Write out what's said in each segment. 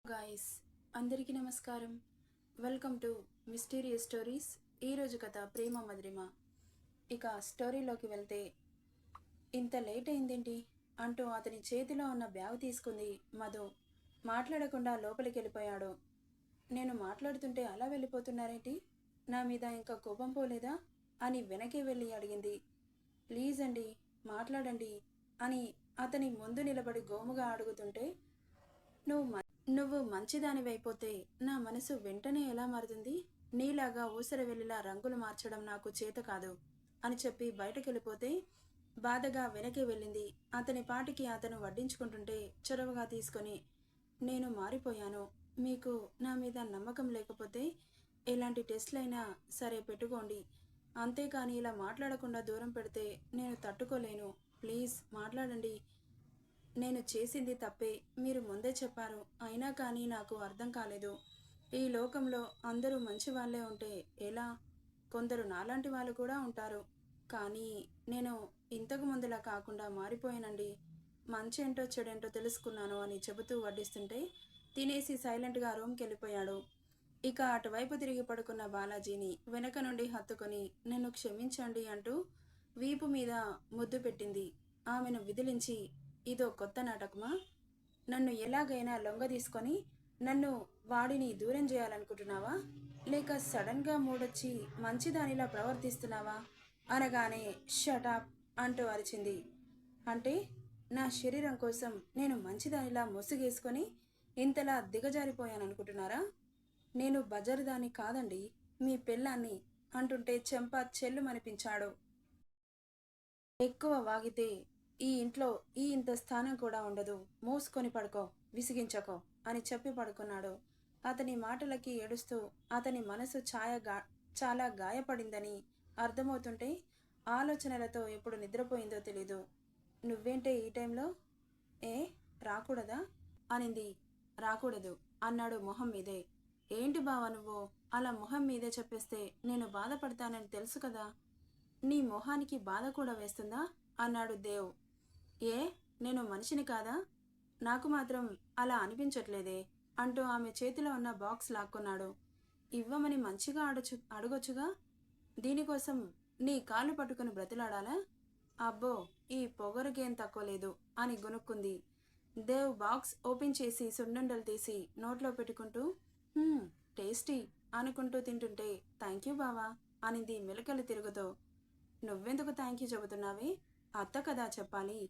Guys, అందరికీ నమస్కారం. Welcome to mysterious stories. ఈరోజు కథ ప్రేమ మధురిమ. ఇక స్టోరీలోకి వెళ్తే, ఇంత లేట్ అయిందేంటి అంటూ అతని చేతిలో ఉన్న బ్యాగ్ తీసుకుంది మధు. మాట్లాడకుండా లోపలికి వెళ్ళిపోయాడు. నేను మాట్లాడుతుంటే అలా వెళ్ళిపోతున్నారేంటి? నా మీద ఇంకా కోపం పోలేదా అని వెనకే వెళ్ళి అడిగింది. ప్లీజ్ అండి, మాట్లాడండి అని అతని ముందు నిలబడి గోముగా అడుగుతుంటే, నువ్వు మంచిదానివైపోతే నా మనసు వెంటనే ఎలా మారుతుంది? నీలాగా ఊసరవెల్లిలా రంగులు మార్చడం నాకు చేత కాదు అని చెప్పి బయటకెళ్ళిపోతే బాధగా వెనకే వెళ్ళింది. అతని పాటికి అతను వడ్డించుకుంటుంటే చొరవగా తీసుకొని, నేను మారిపోయాను, మీకు నా మీద నమ్మకం లేకపోతే ఎలాంటి టెస్ట్లైనా సరే పెట్టుకోండి, అంతేకాని ఇలా మాట్లాడకుండా దూరం పెడితే నేను తట్టుకోలేను, ప్లీజ్ మాట్లాడండి, నేను చేసింది తప్పే, మీరు ముందే చెప్పారు, అయినా కానీ నాకు అర్థం కాలేదు. ఈ లోకంలో అందరూ మంచి వాళ్ళే ఉంటే ఎలా? కొందరు నాలాంటి వాళ్ళు కూడా ఉంటారు, కానీ నేను ఇంతకు ముందులా కాకుండా మారిపోయానండి. మంచి ఏంటో చెడేంటో తెలుసుకున్నాను అని చెబుతూ వడ్డిస్తుంటే తినేసి సైలెంట్గా రూమ్కి వెళ్ళిపోయాడు. ఇక అటువైపు తిరిగి పడుకున్న బాలాజీని వెనక నుండి హత్తుకొని నన్ను క్షమించండి అంటూ వీపు మీద ముద్దు పెట్టింది. ఆమెను విదిలించి, ఇదో కొత్త నాటకమా? నన్ను ఎలాగైనా లొంగ తీసుకొని నన్ను వాడిని దూరం చేయాలనుకుంటున్నావా? లేక సడన్గా మూడొచ్చి మంచిదానిలా ప్రవర్తిస్తున్నావా అనగానే షటాప్ అంటూ అరిచింది. అంటే నా శరీరం కోసం నేను మంచిదానిలా ముసుగేసుకొని ఇంతలా దిగజారిపోయాననుకుంటున్నారా? నేను బజారుదాన్ని కాదండి, మీ పెళ్ళాన్ని అంటుంటే చెంప చెల్లుమనిపించాడు. ఎక్కువ వాగితే ఈ ఇంట్లో ఇంత స్థానం కూడా ఉండదు, మూసుకొని పడుకో, విసిగించకో అని చెప్పి పడుకున్నాడు. అతని మాటలకి ఏడుస్తూ అతని మనసు చాలా గాయపడిందని అర్థమవుతుంటే ఆలోచనలతో ఎప్పుడు నిద్రపోయిందో తెలీదు. నువ్వేంటే ఈ టైంలో? ఏ రాకూడదా అనింది. రాకూడదు అన్నాడు మొహం మీదే. ఏంటి బావా నువ్వు అలా మొహం మీదే చెప్పేస్తే నేను బాధపడతానని తెలుసు కదా. నీ మొహానికి బాధ కూడా వేస్తుందా అన్నాడు దేవ్. ఏ నేను మనిషిని కాదా? నాకు మాత్రం అలా అనిపించట్లేదే అంటూ ఆమె చేతిలో ఉన్న బాక్స్ లాక్కున్నాడు. ఇవ్వమని మంచిగా అడగొచ్చుగా, దీనికోసం నీ కాళ్ళు పట్టుకుని బ్రతిలాడాలా? అబ్బో, ఈ పొగరుకేం తక్కువ లేదు అని గొనుక్కుంది. దేవ్ బాక్స్ ఓపెన్ చేసి సున్నుండలు తీసి నోట్లో పెట్టుకుంటూ టేస్టీ అనుకుంటూ తింటుంటే థ్యాంక్ యూ బావా అనింది మెలకలు తిరుగుతూ. నువ్వెందుకు థ్యాంక్ యూ చెబుతున్నావే? అత్త కదా చెప్పాలి,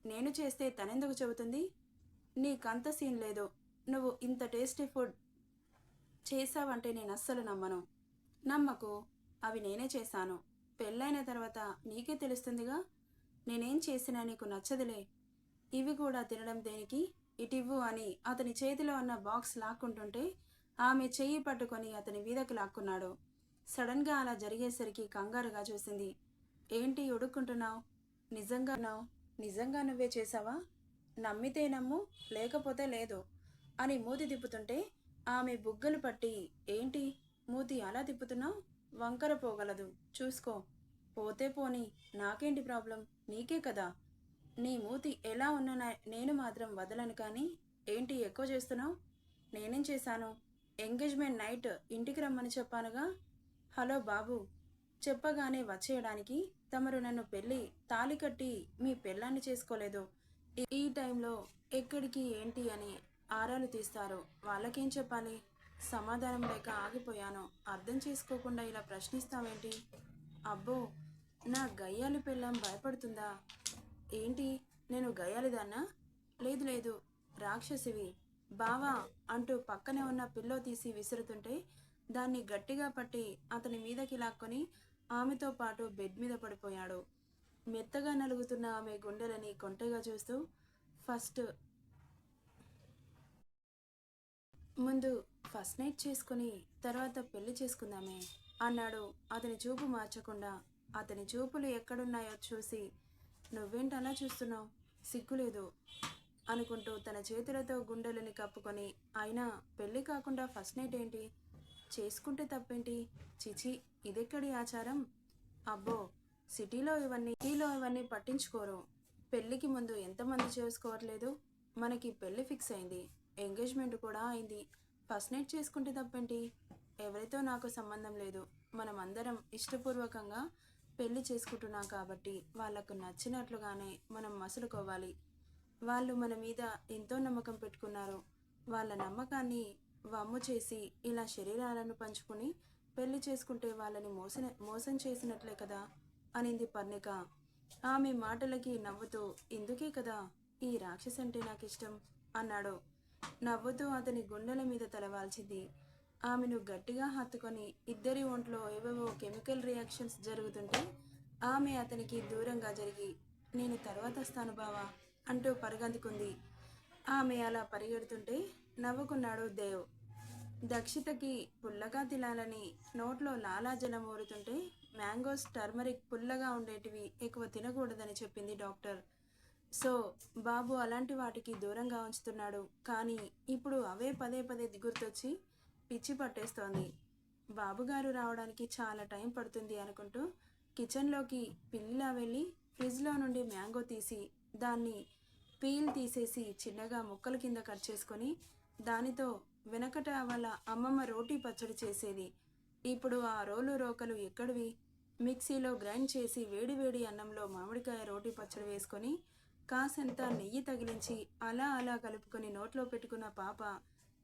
నేను చేస్తే తనెందుకు చెబుతుంది? నీకంత సీన్ లేదు, నువ్వు ఇంత టేస్టీ ఫుడ్ చేసావంటే నేను అస్సలు నమ్మను. నమ్మకు, అవి నేనే చేశాను, పెళ్ళైన తర్వాత నీకే తెలుస్తుందిగా. నేనేం చేసినా నీకు నచ్చదులే, ఇవి కూడా తినడం దేనికి, ఇటివ్వు అని అతని చేతిలో ఉన్న బాక్స్ లాక్కుంటుంటే ఆమె చెయ్యి పట్టుకొని అతని వీధకు లాక్కున్నాడు. సడన్గా అలా జరిగేసరికి కంగారుగా చూసింది. ఏంటి ఉడుక్కుంటున్నావు? నిజంగా నువ్వే చేసావా? నమ్మితే నమ్ము, లేకపోతే లేదు అని మూతి తిప్పుతుంటే ఆమె బుగ్గలు పట్టి, ఏంటి మూతి అలా తిప్పుతున్నావు? వంకర పోగలదు, చూసుకో. పోతే పోని, నాకేంటి ప్రాబ్లం, నీకే కదా. నీ మూతి ఎలా ఉన్నా నేను మాత్రం వదలను. కానీ ఏంటి ఎక్కువ చేస్తున్నావు? నేనేం చేశాను? ఎంగేజ్మెంట్ నైట్ ఇంటికి రమ్మని చెప్పానుగా. హలో బాబు, చెప్పగానే వచ్చేయడానికి తమరు నన్ను తాళి కట్టి మీ పెళ్ళాన్ని చేసుకోలేదు. ఈ టైంలో ఎక్కడికి ఏంటి అని ఆరాలు తీస్తారు, వాళ్ళకేం చెప్పాలి? సమాధానం లేక ఆగిపోయాను. అర్థం చేసుకోకుండా ఇలా ప్రశ్నిస్తావేంటి? అబ్బో, నా గయ్యాలి పెళ్ళాం భయపడుతుందా ఏంటి? నేను గయ్యాలిదాన్నా? లేదు లేదు, రాక్షసివి బావా అంటూ పక్కనే ఉన్న పిల్లో తీసి విసురుతుంటే దాన్ని గట్టిగా పట్టి అతని మీదకి లాక్కొని ఆమెతో పాటు బెడ్ మీద పడిపోయాడు. మెత్తగా నలుగుతున్న ఆమె గుండెలని కొంటెగా చూస్తూ, ముందు ఫస్ట్ నైట్ చేసుకుని తర్వాత పెళ్లి చేసుకుందామే అన్నాడు అతని చూపు మార్చకుండా. అతని చూపులు ఎక్కడున్నాయో చూసి, నువ్వేంటలా చూస్తున్నావు, సిగ్గులేదు అనుకుంటూ తన చేతులతో గుండెలని కప్పుకొని, అయినా పెళ్లి కాకుండా ఫస్ట్ నైట్ ఏంటి, చేసుకుంటే తప్పేంటి, చిచి ఇదెక్కడి ఆచారం? అబ్బో, సిటీలో ఇవన్నీ పట్టించుకోరు. పెళ్ళికి ముందు ఎంతమంది చేసుకోవట్లేదు? మనకి పెళ్లి ఫిక్స్ అయింది, ఎంగేజ్మెంట్ కూడా అయింది. ఫస్ట్ నైట్ చేసుకుంటే తప్పేంటి? ఎవరితో నాకు సంబంధం లేదు. మనం అందరం ఇష్టపూర్వకంగా పెళ్లి చేసుకుంటున్నాం కాబట్టి వాళ్ళకు నచ్చినట్లుగానే మనం మసులుకోవాలి. వాళ్ళు మన మీద ఎంతో నమ్మకం పెట్టుకున్నారు. వాళ్ళ నమ్మకాన్ని వమ్ము చేసి ఇలా శరీరాలను పంచుకుని పెళ్లి చేసుకుంటే వాళ్ళని మోసం చేసినట్లే కదా అనింది పర్ణిక. ఆమె మాటలకి నవ్వుతూ, ఇందుకే కదా ఈ రాక్షస్ అంటే నాకు ఇష్టం అన్నాడు. నవ్వుతూ అతని గుండెల మీద తలవాల్చింది. ఆమెను గట్టిగా హత్తుకొని ఇద్దరి ఒంట్లో ఏవేవో కెమికల్ రియాక్షన్స్ జరుగుతుంటే ఆమె అతనికి దూరంగా జరిగి, నేను తర్వాత వస్తాను బావా అంటూ పరుగందుకుంది. ఆమె అలా పరిగెడుతుంటే నవ్వుకున్నాడు దేవ్. దక్షితకి పుల్లగా తినాలని నోట్లో లాలాజలం ఊరుతుంటే మ్యాంగోస్ టర్మరిక్ పుల్లగా ఉండేటివి ఎక్కువ తినకూడదని చెప్పింది డాక్టర్. సో బాబు అలాంటి వాటికి దూరంగా ఉంచుతున్నాడు. కానీ ఇప్పుడు అవే పదే పదే గుర్తొచ్చి పిచ్చి పట్టేస్తోంది. బాబుగారు రావడానికి చాలా టైం పడుతుంది అనుకుంటూ కిచెన్లోకి పిల్లిలా వెళ్ళి ఫ్రిడ్జ్లో నుండి మ్యాంగో తీసి దాన్ని పీల్ తీసేసి చిన్నగా ముక్కల కింద కట్ చేసుకొని దానితో వెనకట వాళ్ళ అమ్మమ్మ రోటీ పచ్చడి చేసేది. ఇప్పుడు ఆ రోలు రోకలు ఎక్కడివి? మిక్సీలో గ్రైండ్ చేసి వేడి వేడి అన్నంలో మామిడికాయ రోటీ పచ్చడి వేసుకొని కాసంత నెయ్యి తగిలించి అలా అలా కలుపుకొని నోట్లో పెట్టుకున్న పాప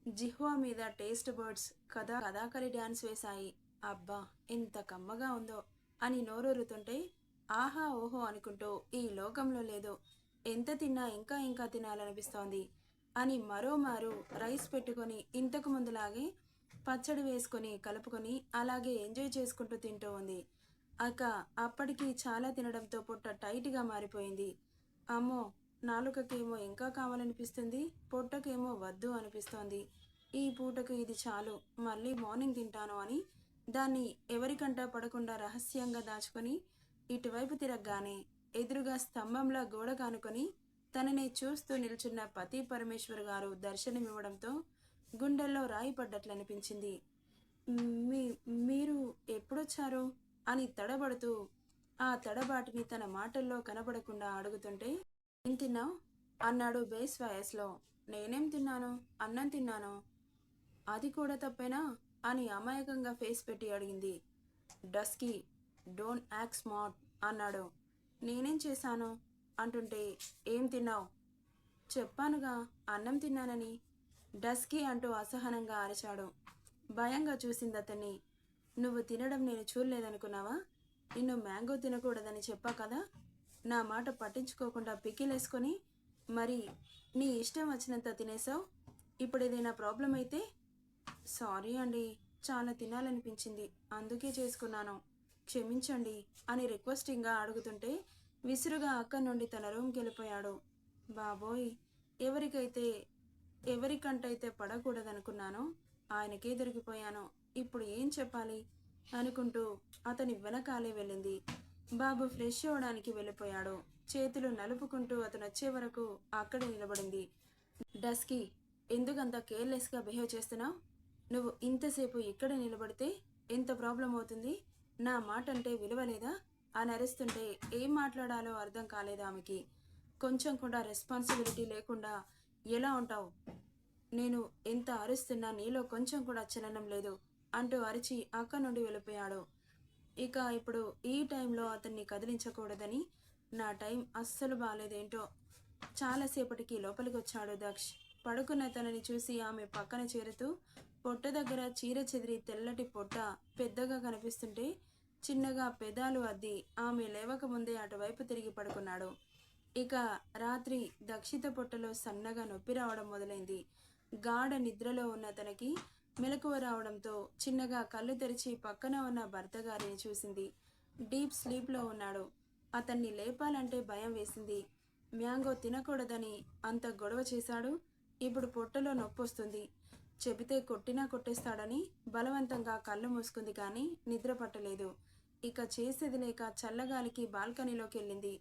జిహ్వా మీద టేస్ట్ బర్డ్స్ కథాకళి డ్యాన్స్ వేశాయి. అబ్బా ఎంత కమ్మగా ఉందో అని నోరూరుతుంటే ఆహా ఓహో అనుకుంటూ ఈ లోకంలో లేదు, ఎంత తిన్నా ఇంకా ఇంకా తినాలనిపిస్తోంది అని మరోమారు రైస్ పెట్టుకొని ఇంతకు ముందులాగే పచ్చడి వేసుకొని కలుపుకొని అలాగే ఎంజాయ్ చేసుకుంటూ తింటూ ఉంది. అక్క అప్పటికి చాలా తినడంతో పొట్ట టైట్గా మారిపోయింది. అమ్మో, నాలుకకేమో ఇంకా కావాలనిపిస్తుంది, పొట్టకేమో వద్దు అనిపిస్తోంది. ఈ పూటకు ఇది చాలు, మళ్ళీ మార్నింగ్ తింటాను అని దాన్ని ఎవరికంటా పడకుండా రహస్యంగా దాచుకొని ఇటువైపు తిరగగానే ఎదురుగా స్తంభంలా గోడ కానుకొని తనని చూస్తూ నిల్చున్న పతి పరమేశ్వర్ గారు దర్శనమివ్వడంతో గుండెల్లో రాయి పడ్డట్లనిపించింది. మీరు ఎప్పుడొచ్చారు అని తడబడుతూ ఆ తడబాటిని తన మాటల్లో కనబడకుండా అడుగుతుంటే, ఏం తిన్నావు అన్నాడు బేస్ వాయస్లో. నేనేం తిన్నాను, అన్నం తిన్నాను. అది కూడా తప్పేనా అని అమాయకంగా ఫేస్ పెట్టి అడిగింది. డస్కీ, డోంట్ యాక్ట్ స్మార్ట్ అన్నాడు. నేనేం చేశాను అంటుంటే, ఏం తిన్నావు? చెప్పానుగా, అన్నం తిన్నానని. డస్కీ అంటూ అసహనంగా అరిచాడు. భయంగా చూసింది అతన్ని. నువ్వు తినడం నేను చూడలేదనుకున్నావా? నిన్ను మ్యాంగో తినకూడదని చెప్పా కదా, నా మాట పట్టించుకోకుండా పికిలేసుకొని మరి నీ ఇష్టం వచ్చినంత తినేసావు. ఇప్పుడు ఏదైనా ప్రాబ్లం అయితే? సారీ అండి, చాలా తినాలనిపించింది, అందుకే చేసుకున్నాను, క్షమించండి అని రిక్వెస్టింగ్గా అడుగుతుంటే విసురుగా అక్కడి నుండి తన రూమ్కి వెళ్ళిపోయాడు. బాబోయ్, ఎవరికంటైతే పడకూడదనుకున్నానో ఆయనకే దొరికిపోయాను, ఇప్పుడు ఏం చెప్పాలి అనుకుంటూ అతని వెనకాలే వెళ్ళింది. బాబు ఫ్రెష్ అవ్వడానికి వెళ్ళిపోయాడు. చేతులు నలుపుకుంటూ అతను వచ్చే వరకు అక్కడే నిలబడింది. డస్కీ, ఎందుకంత కేర్లెస్గా బిహేవ్ చేస్తున్నావు? నువ్వు ఇంతసేపు ఇక్కడ నిలబడితే ఎంత ప్రాబ్లం అవుతుంది? నా మాట అంటే విలువ లేదా అని అరుస్తుంటే ఏం మాట్లాడాలో అర్థం కాలేదు ఆమెకి. కొంచెం కూడా రెస్పాన్సిబిలిటీ లేకుండా ఎలా ఉంటావు? నేను ఎంత అరుస్తున్నా నీలో కొంచెం కూడా చలనం లేదు అంటూ అరిచి అక్క నుండి వెళ్ళిపోయాడు. ఇక ఇప్పుడు ఈ టైంలో అతన్ని కదిలించకూడదని, నా టైం అస్సలు బాగాలేదేంటో. చాలాసేపటికి లోపలికి వచ్చాడు దక్ష్. పడుకున్న తనని చూసి ఆమె పక్కన చేరుతూ పొట్ట దగ్గర చీర చెదిరి తెల్లటి పొట్ట పెద్దగా కనిపిస్తుంటే చిన్నగా పెదాలు అద్ది ఆమె లేవకముందే అటువైపు తిరిగి పడుకున్నాడు. ఇక రాత్రి దక్షిత పొట్టలో సన్నగా నొప్పి రావడం మొదలైంది. గాఢ నిద్రలో ఉన్న తనకి మెలకువ రావడంతో చిన్నగా కళ్ళు తెరిచి పక్కన ఉన్న భర్త గారిని చూసింది. డీప్ స్లీప్లో ఉన్నాడు. అతన్ని లేపాలంటే భయం వేసింది. మ్యాంగో తినకూడదని అంత గొడవ చేశాడు, ఇప్పుడు పొట్టలో నొప్పి వస్తుంది, చెబితే కొట్టినా కొట్టేస్తాడని బలవంతంగా కళ్ళు మూసుకుంది కానీ నిద్ర పట్టలేదు. ఇక చేసేది లేక చల్లగాలికి బాల్కనీలోకి వెళ్ళింది.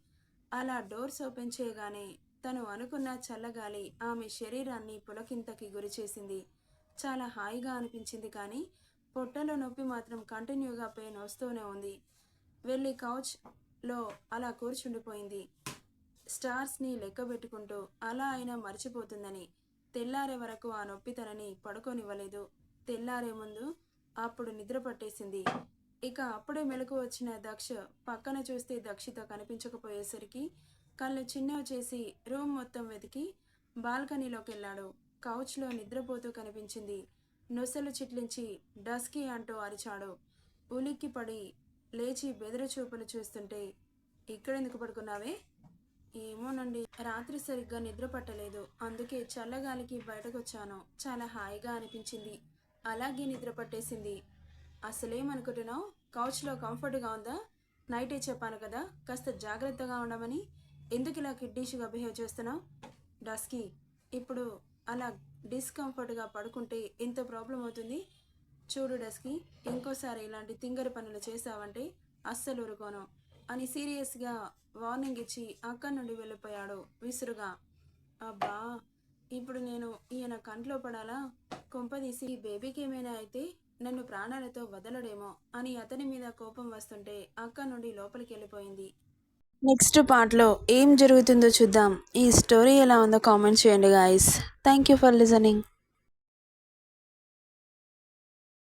అలా డోర్స్ ఓపెన్ చేయగానే తను అనుకున్న చల్లగాలి ఆమె శరీరాన్ని పులకింతకి గురిచేసింది. చాలా హాయిగా అనిపించింది కానీ పొట్టలో నొప్పి మాత్రం కంటిన్యూగా పెయిన్ వస్తూనే ఉంది. వెళ్ళి కౌచ్లో అలా కూర్చుండిపోయింది. స్టార్స్ని లెక్క పెట్టుకుంటూ అలా అయినా మర్చిపోతుందని. తెల్లారే వరకు ఆ నొప్పి తనని పడుకోనివ్వలేదు. తెల్లారే ముందు అప్పుడు నిద్ర పట్టేసింది. ఇక అప్పుడే మెలకు వచ్చిన దక్ష పక్కన చూస్తే దక్షిత కనిపించకపోయేసరికి కళ్ళు చిన్నవి చేసి రూమ్ మొత్తం వెతికి బాల్కనీలోకి వెళ్ళాడు. కౌచ్లో నిద్రపోతూ కనిపించింది. నొసలు చిట్లించి డస్కీ అంటూ అరిచాడు. ఉలిక్కి పడి లేచి బెదిరి చూపులు చూస్తుంటే, ఇక్కడెందుకు పడుకున్నావే? ఏమోనండి, రాత్రి సరిగ్గా నిద్ర పట్టలేదు, అందుకే చల్లగాలికి బయటకొచ్చాను. చాలా హాయిగా అనిపించింది, అలాగే నిద్ర పట్టేసింది. అసలేమనుకుంటున్నావు? కౌచ్లో కంఫర్ట్గా ఉందా? నైటే చెప్పాను కదా కాస్త జాగ్రత్తగా ఉండమని. ఎందుకు ఇలా కిడ్డీష్గా బిహేవ్ చేస్తున్నావు? డస్కీ, ఇప్పుడు అలా డిస్కంఫర్ట్గా పడుకుంటే ఎంత ప్రాబ్లం అవుతుంది? చూడు డస్కీ, ఇంకోసారి ఇలాంటి తింగరి పనులు చేశావంటే అస్సలు ఊరుకోను అని సీరియస్గా వార్నింగ్ ఇచ్చి అక్కడి నుండి వెళ్ళిపోయాడు విసురుగా. అబ్బా, ఇప్పుడు నేను ఈయన కంట్లో పడాలా? కొంపదీసి ఈ బేబీకి ఏమైనా అయితే నన్ను ప్రాణాలతో వదలడేమో అని అతని మీద కోపం వస్తుంటే అక్కడి నుండి లోపలికి వెళ్ళిపోయింది. నెక్స్ట్ పార్ట్లో ఏం జరుగుతుందో చూద్దాం. ఈ స్టోరీ ఎలా ఉందో కామెంట్ చేయండి guys. Thank you for listening.